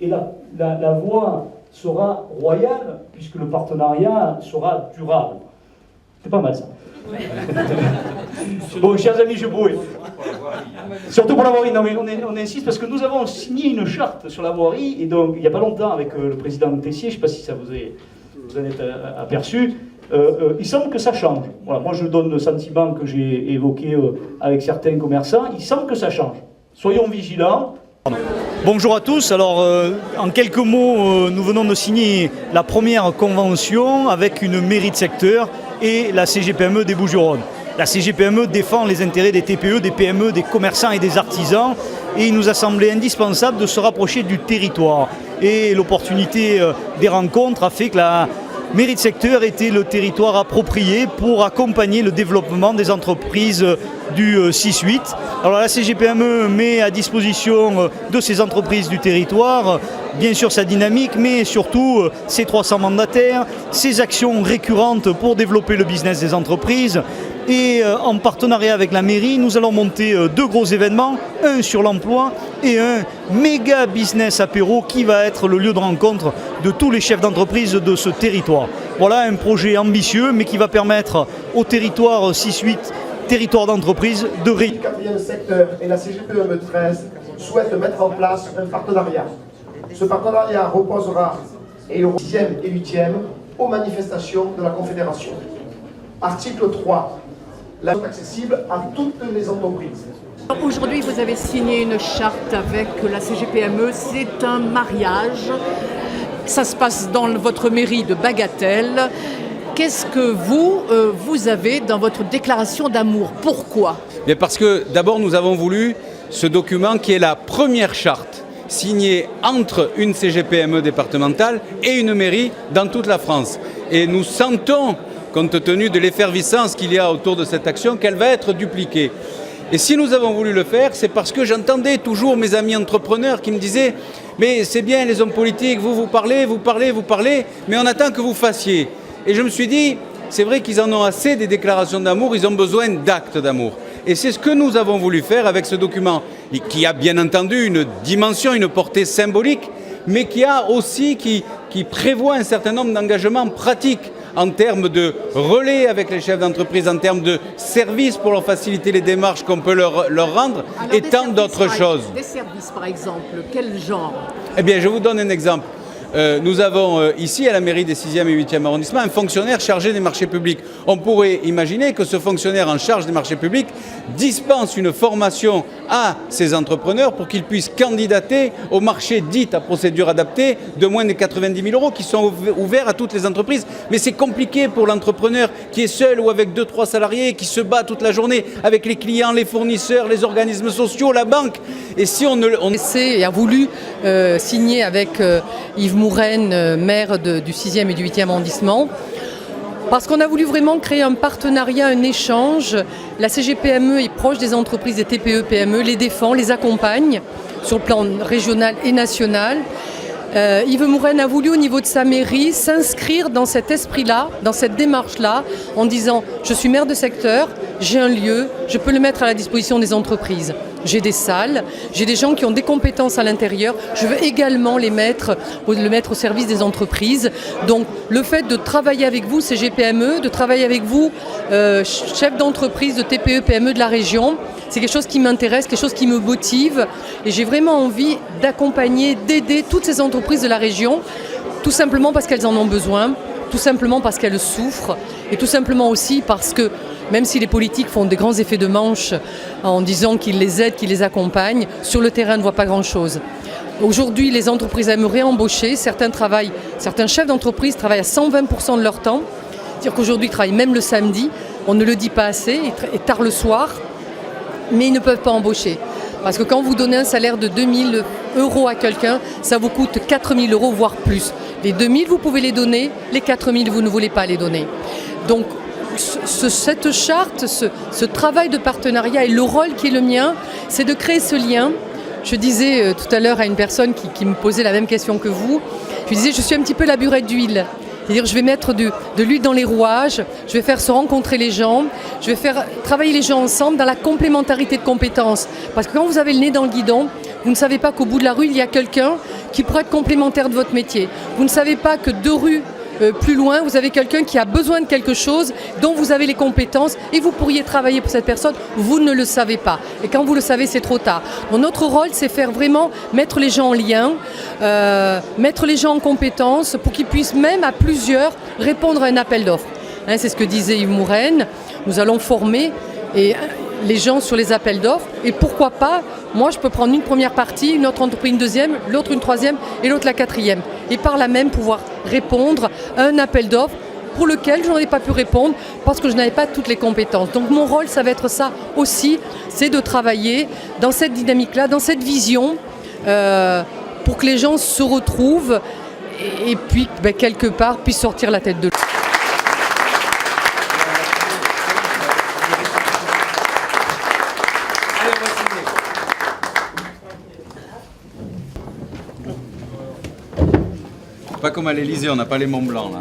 et la voie sera royale, puisque le partenariat sera durable. C'est pas mal ça. Bon, chers amis, je brouille. Surtout pour la voirie, non mais on insiste parce que nous avons signé une charte sur la voirie, et donc il n'y a pas longtemps avec le président Tessier, je ne sais pas si ça vous en êtes aperçu, il semble que ça change. Voilà, moi je donne le sentiment que j'ai évoqué avec certains commerçants, il semble que ça change. Soyons vigilants. Bonjour à tous, alors en quelques mots, nous venons de signer la première convention avec une mairie de secteur et la CGPME des Bouches-du-Rhône. La CGPME défend les intérêts des TPE, des PME, des commerçants et des artisans, et il nous a semblé indispensable de se rapprocher du territoire. Et l'opportunité des rencontres a fait que la mairie de secteur était le territoire approprié pour accompagner le développement des entreprises du 6-8. Alors la CGPME met à disposition de ces entreprises du territoire, bien sûr sa dynamique, mais surtout ses 300 mandataires, ses actions récurrentes pour développer le business des entreprises. Et en partenariat avec la mairie, nous allons monter deux gros événements, un sur l'emploi et un méga business apéro qui va être le lieu de rencontre de tous les chefs d'entreprise de ce territoire. Voilà un projet ambitieux, mais qui va permettre au territoire 6-8, territoire d'entreprise, de réussir. Le 4e secteur et la CGPME 13 souhaitent mettre en place un partenariat. Ce partenariat reposera, et le 6e et 8e, aux manifestations de la Confédération. Article 3. La accessible à toutes les entreprises. Aujourd'hui, vous avez signé une charte avec la CGPME. C'est un mariage. Ça se passe dans votre mairie de Bagatelle. Qu'est-ce que vous avez dans votre déclaration d'amour? Pourquoi? Bien parce que d'abord, nous avons voulu ce document qui est la première charte signée entre une CGPME départementale et une mairie dans toute la France. Et nous sentons, compte tenu de l'effervescence qu'il y a autour de cette action, qu'elle va être dupliquée. Et si nous avons voulu le faire, c'est parce que j'entendais toujours mes amis entrepreneurs qui me disaient « Mais c'est bien les hommes politiques, vous parlez, mais on attend que vous fassiez. » Et je me suis dit, c'est vrai qu'ils en ont assez des déclarations d'amour, ils ont besoin d'actes d'amour. Et c'est ce que nous avons voulu faire avec ce document, qui a bien entendu une dimension, une portée symbolique, mais qui prévoit un certain nombre d'engagements pratiques en termes de relais avec les chefs d'entreprise, en termes de services pour leur faciliter les démarches qu'on peut leur rendre, alors, et tant d'autres choses. Des services, par exemple, quel genre? Eh bien, je vous donne un exemple. Nous avons ici, à la mairie des 6e et 8e arrondissements, un fonctionnaire chargé des marchés publics. On pourrait imaginer que ce fonctionnaire en charge des marchés publics dispense une formation à ces entrepreneurs pour qu'ils puissent candidater aux marchés dits à procédure adaptée de moins de 90 000 € qui sont ouverts à toutes les entreprises. Mais c'est compliqué pour l'entrepreneur qui est seul ou avec 2-3 salariés, qui se bat toute la journée avec les clients, les fournisseurs, les organismes sociaux, la banque. Et si on a voulu signer avec Yves Mouraine, maire du 6e et du 8e arrondissement, parce qu'on a voulu vraiment créer un partenariat, un échange. La CGPME est proche des entreprises, des TPE, PME, les défend, les accompagne sur le plan régional et national. Yves Mouraine a voulu au niveau de sa mairie s'inscrire dans cet esprit-là, dans cette démarche-là, en disant « je suis maire de secteur, j'ai un lieu, je peux le mettre à la disposition des entreprises. J'ai des salles, j'ai des gens qui ont des compétences à l'intérieur, je veux également le mettre au service des entreprises. » Donc le fait de travailler avec vous, CGPME, de travailler avec vous, chefs d'entreprise, de TPE, PME de la région, c'est quelque chose qui m'intéresse, quelque chose qui me motive, et j'ai vraiment envie d'accompagner, d'aider toutes ces entreprises de la région, tout simplement parce qu'elles en ont besoin, tout simplement parce qu'elles souffrent, et tout simplement aussi parce que même si les politiques font des grands effets de manche en disant qu'ils les aident, qu'ils les accompagnent, sur le terrain, on ne voit pas grand-chose. Aujourd'hui, les entreprises aiment réembaucher, certains chefs d'entreprise travaillent à 120% de leur temps, c'est-à-dire qu'aujourd'hui, ils travaillent même le samedi, on ne le dit pas assez, et tard le soir, mais ils ne peuvent pas embaucher. Parce que quand vous donnez un salaire de 2 000 € à quelqu'un, ça vous coûte 4 000 €, voire plus. Les 2 000, vous pouvez les donner, les 4 000, vous ne voulez pas les donner. Donc, cette charte, ce travail de partenariat et le rôle qui est le mien, c'est de créer ce lien. Je disais tout à l'heure à une personne qui me posait la même question que vous, je disais je suis un petit peu la burette d'huile. C'est-à-dire je vais mettre de l'huile dans les rouages, je vais faire se rencontrer les gens, je vais faire travailler les gens ensemble dans la complémentarité de compétences. Parce que quand vous avez le nez dans le guidon, vous ne savez pas qu'au bout de la rue, il y a quelqu'un qui pourrait être complémentaire de votre métier. Vous ne savez pas que 2 rues plus loin, vous avez quelqu'un qui a besoin de quelque chose, dont vous avez les compétences et vous pourriez travailler pour cette personne, vous ne le savez pas. Et quand vous le savez, c'est trop tard. Donc notre rôle, c'est faire vraiment mettre les gens en lien, mettre les gens en compétences pour qu'ils puissent même à plusieurs répondre à un appel d'offres. Hein, c'est ce que disait Yves Mouren. Nous allons former les gens sur les appels d'offres et pourquoi pas, moi je peux prendre une première partie, une autre entreprise une deuxième, l'autre une troisième et l'autre la quatrième et par là même pouvoir répondre à un appel d'offres pour lequel je n'en ai pas pu répondre parce que je n'avais pas toutes les compétences. Donc mon rôle, ça va être ça aussi, c'est de travailler dans cette dynamique-là, dans cette vision pour que les gens se retrouvent et puis quelque part puissent sortir la tête de l'eau. Pas comme à l'Elysée, on n'a pas les Mont Blanc là.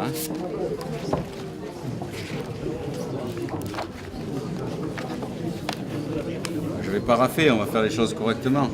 Je vais pas raffer, on va faire les choses correctement.